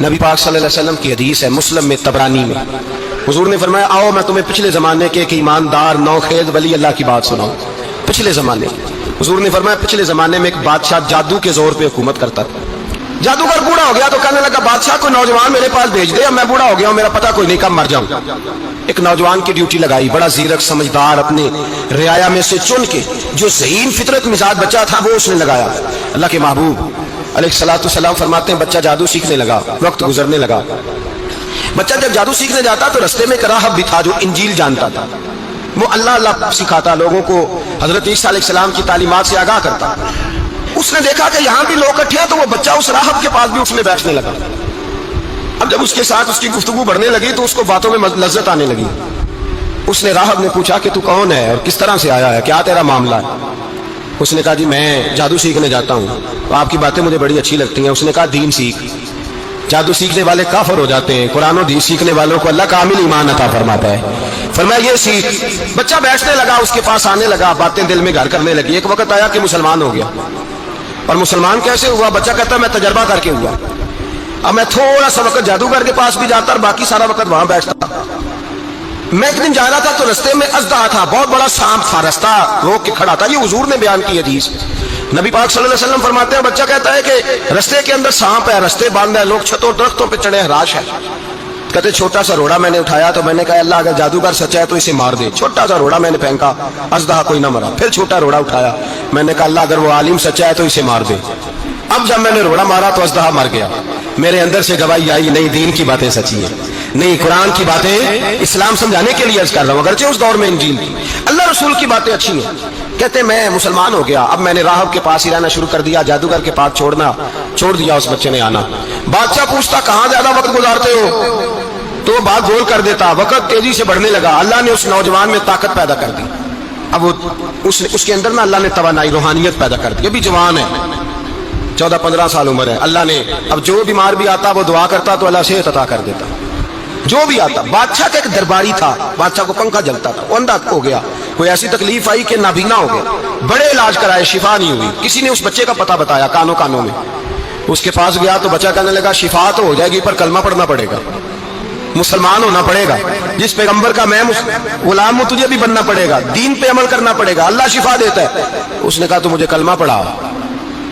नबी पाक सल्लल्लाहु अलैहि वसल्लम की हदीस है, मुस्लिम में, तबरानी में। हुजूर ने फरमाया, आओ मैं तुम्हें पिछले ज़माने के एक ईमानदार नौखेज वली अल्लाह की बात सुनाऊं। पिछले ज़माने हुजूर ने फरमाया, पिछले ज़माने में एक बादशाह जादू के जोर पे हुकूमत करता था। जादूगर बूढ़ा हो गया तो कहने लगा, बादशाह को नौजवान मेरे पास भेज दे, मैं बूढ़ा हो गया हूं, मेरा पता कोई नहीं, कब मर जाऊं। एक नौजवान की ड्यूटी लगाई, बड़ा जीरक समझदार, अपने रियाया में से चुन के जो ज़हीन फितरत मिजाज बच्चा था वो उसने लगाया। अल्लाह के महबूब अलैहिस्सलातु सलाम फरमाते हैं, बच्चा जादू सीखने लगा, वक्त गुजरने लगा। बच्चा जब जादू सीखने जाता तो रस्ते में एक राहब भी था जो इंजील जानता था। वो अल्लाह अल्लाह सिखाता, लोगों को हजरत ईसा अलैहिस्सलाम की तालीमात से आगाह करता। उसने देखा कि यहाँ भी लोग इकट्ठे हैं, तो वो बच्चा उस राहब के पास भी उठने बैठने लगा। अब जब उसके साथ उसकी गुफ्तगू बढ़ने लगी तो उसको बातों में लज्जत आने लगी। उसने राहब ने पूछा कि तू कौन है और किस तरह से आया है, क्या तेरा मामला है? उसने कहा, जी मैं जादू सीखने जाता हूँ, तो आपकी बातें मुझे बड़ी अच्छी लगती हैं। उसने कहा, दीन सीख। जादू सीखने वाले काफिर हो जाते हैं, कुरान और दीन सीखने वालों को अल्लाह कामिल ईमान अता फरमाता है। फरमाया, ये सीख। बच्चा बैठने लगा, उसके पास आने लगा, बातें दिल में घर करने लगी। एक वक्त आया कि मुसलमान हो गया। और मुसलमान कैसे हुआ? बच्चा कहता मैं तजर्बा करके हुआ। अब मैं थोड़ा सा वक्त जादूगर के पास भी जाता और बाकी सारा वक्त वहां बैठता। मैं एक दिन जा रहा था तो रस्ते में अज़दा था, बहुत बड़ा सांप था, रास्ता रोक के खड़ा था। ये हुजूर ने बयान की हदीस। नबी पाक सल्लल्लाहु अलैहि वसल्लम फरमाते हैं, बच्चा कहता है कि रस्ते के अंदर सांप है, रस्ते बंद है, लोग छतों दरख्तों पे चढ़े, हराश है। कहते छोटा सा रोड़ा मैंने उठाया तो मैंने कहा, अल्लाह अगर जादूगर सच्चा है तो इसे मार दे। छोटा सा रोड़ा मैंने फेंका, अज़दा कोई ना मरा। फिर छोटा रोड़ा उठाया, मैंने कहा, अल्लाह अगर वो आलिम सच्चा है तो इसे मार दे। अब जब मैंने रोड़ा मारा तो अज़दा मर गया। मेरे अंदर से गवाही आई, नहीं दीन की बातें सच्ची है, नहीं कुरान की बातें, इस्लाम समझाने के लिए अर्ज कर रहा हूं, अगरचे उस दौर में इंजील थी, अल्लाह रसूल की बातें अच्छी हैं। कहते मैं मुसलमान हो गया। अब मैंने राहब के पास ही रहना शुरू कर दिया, जादूगर के पास छोड़ दिया। उस बच्चे ने आना। बादशाह पूछता, कहां ज्यादा वक्त गुजारते हो? तो वो बात गोल कर देता। वक्त तेजी से बढ़ने लगा। अल्लाह ने उस नौजवान में ताकत पैदा कर दी। अब वो उसके अंदर ना अल्लाह ने तवानाई, रूहानियत पैदा कर दी। अभी जवान है, 14-15 साल उम्र है। अल्लाह ने, अब जो बीमार भी आता वो दुआ करता तो अल्लाह सेहत अता कर देता, जो भी आता। बादशाह का एक दरबारी था, बादशाह को पंखा जलता था, वो अंधा हो गया। कोई ऐसी तकलीफ आई कि नाबीना हो गया। बड़े इलाज कराए, शिफा नहीं हुई। किसी ने उस बच्चे का पता बताया, कानों में। उसके पास गया तो बच्चा कहने लगा, शिफा तो हो जाएगी पर कलमा पढ़ना पड़ेगा, मुसलमान होना पड़ेगा। जिस पैगंबर का मैं गुलाम हूं, तुझे भी बनना पड़ेगा, दीन पे अमल करना पड़ेगा, अल्लाह शिफा देता है। उसने कहा, तो मुझे कलमा पढ़ा,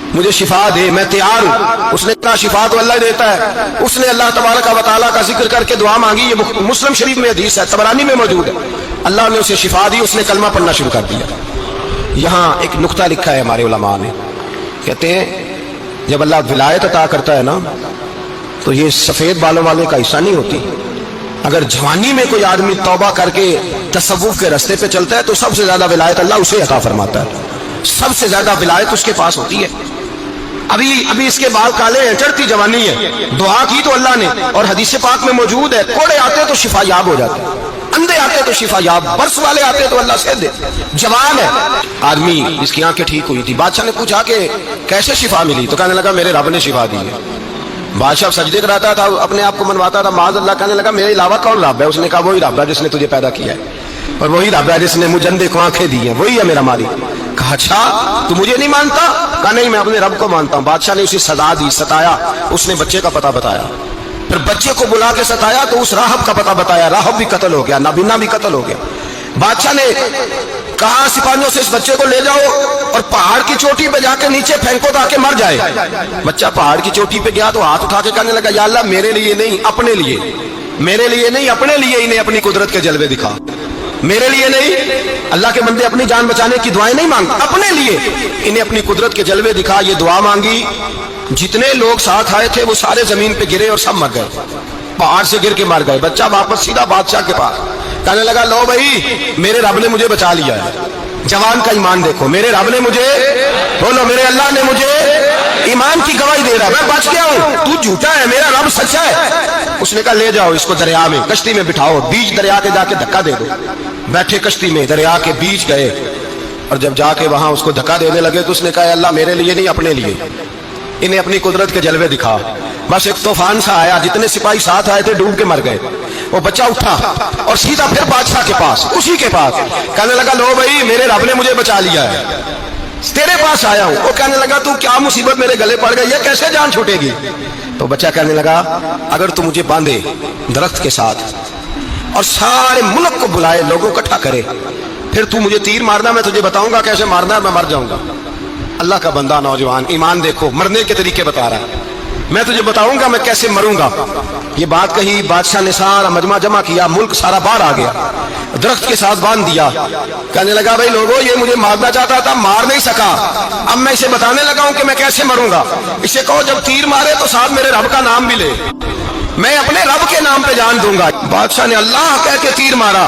मुझे शिफा दे, मैं तैयार हूं। उसने कहा, शिफा तो अल्लाह देता है। उसने अल्लाह तबारक व तआला का जिक्र करके दुआ मांगी। ये मुस्लिम शरीफ में हदीस है, तबरानी में मौजूद है। अल्लाह ने उसे शिफा दी, उसने कलमा पढ़ना शुरू कर दिया। यहाँ एक नुक्ता लिखा है हमारे उलमा ने, कहते हैं जब अल्लाह विलायत अता करता है ना, तो ये सफेद बालों वाले का हिस्सा नहीं होती। अगर जवानी में कोई आदमी तौबा करके तसव्वुफ के रास्ते पे चलता है तो सबसे ज्यादा विलायत अल्लाह उसे अता फरमाता है, सबसे ज्यादा विलायत उसके पास होती है। अभी इसके बाल काले हैं, चढ़ती जवानी है, दुआ की तो अल्लाह ने, और हदीस पाक में मौजूद है, कोड़े आते तो शिफा याब हो जाते, अंधे आते तो शिफा याब, बर्स वाले आते तो अल्लाह से दे। जवान है आदमी, जिसकी आंखें ठीक हुई थी। बादशाह ने पूछा कि कैसे शिफा मिली? तो कहने लगा, मेरे रब ने शिफा दी है। बादशाह सजदे कराता था, अपने आप को मनवाता था, माज़ अल्लाह। कहने लगा, मेरे अलावा कौन रब है? उसने कहा, वही रब है जिसने तुझे पैदा किया है, और वही रब है जिसने मुझे अंधे को आंखें दी हैं, वही है मेरा मालिक। कहा, अच्छा तू मुझे नहीं मानता? कहा, नहीं, मैं अपने रब को मानता हूं। बादशाह ने उसे सजा दी, सताया। उसने बच्चे का पता बताया, फिर बच्चे को बुला के सताया तो उस राहब का पता बताया। राहब भी कत्ल हो गया, नाबीना भी कत्ल हो गया। बादशाह ने कहा सिपाहियों से, इस बच्चे को ले जाओ और पहाड़ की चोटी पे जाके नीचे फेंको ताकि मर जाए। बच्चा पहाड़ की चोटी पे गया तो हाथ उठा के कहने लगा, या अल्लाह मेरे लिए नहीं, अपने लिए, मेरे लिए नहीं, अपने लिए इन्हें अपनी कुदरत के जलवे दिखा। मेरे लिए नहीं, अल्लाह के बंदे अपनी जान बचाने की दुआएं नहीं मांगते, अपने लिए इन्हें अपनी कुदरत के जलवे दिखा। ये दुआ मांगी। जितने लोग साथ आए थे वो सारे जमीन पे गिरे और सब मर गए, पहाड़ से गिर के मर गए। बच्चा वापस सीधा बादशाह के पास कहने लगा, लो भाई, मेरे रब ने मुझे बचा लिया है। जवान का ईमान देखो, मेरे रब ने मुझे, बोलो, मेरे अल्लाह ने मुझे ईमान की गवाही दे रहा, मैं बच गया हूं, तू झूठा है, मेरा रब सच्चा है। उसने कहा, ले जाओ इसको दरिया में, कश्ती में बिठाओ, बीच दरिया के जाके धक्का दे दो। बैठे कश्ती में, दरिया के बीच गए, और जब जाके वहां उसको धक्का देने लगे तो उसने कहा, अल्लाह मेरे लिए नहीं, अपने लिए, इन्हें अपनी कुदरत के जलवे दिखा। बस एक तूफान सा आया, जितने सिपाही साथ आए थे डूब के मर गए। वो बच्चा उठा और सीधा फिर बादशाह के पास, उसी के पास कहने लगा, लो भाई, मेरे रब ने मुझे बचा लिया है। تیرے پاس آیا ہوں. وہ کہنے لگا تو کیا مصیبت میرے گلے پڑ گئی ہے, کیسے جان چھوٹے گی؟ تو بچہ کہنے لگا اگر تو مجھے باندھے درخت کے ساتھ اور سارے ملک کو بلائے, لوگوں کو اکٹھا کرے, پھر تو مجھے تیر مارنا, میں تجھے بتاؤں گا کیسے مارنا ہے, میں مر جاؤں گا. اللہ کا بندہ نوجوان, ایمان دیکھو, مرنے کے طریقے بتا رہا ہے. میں تجھے بتاؤں گا میں کیسے مروں گا. یہ بات کہی, بادشاہ نے سارا مجمع جمع کیا, ملک سارا باہر آ گیا, درخت کے ساتھ باندھ دیا. کہنے لگا بھائی لوگوں, یہ مجھے مارنا چاہتا تھا, مار نہیں سکا, اب میں اسے بتانے لگا ہوں کہ میں کیسے مروں گا. اسے کہو جب تیر مارے تو ساتھ میرے رب کا نام بھی لے, میں اپنے رب کے نام پہ جان دوں گا. بادشاہ نے اللہ کہہ کے تیر مارا,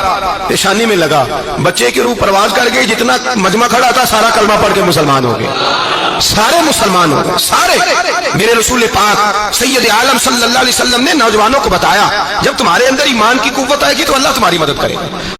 پیشانی میں لگا, بچے کی روح پرواز کر گئی. جتنا مجمع کھڑا تھا سارا کلمہ پڑھ کے مسلمان ہو گئے, سارے مسلمان ہو گئے, سارے. میرے رسول پاک سید عالم صلی اللہ علیہ وسلم نے نوجوانوں کو بتایا جب تمہارے اندر ایمان کی قوت آئے گی تو اللہ تمہاری مدد کرے گا.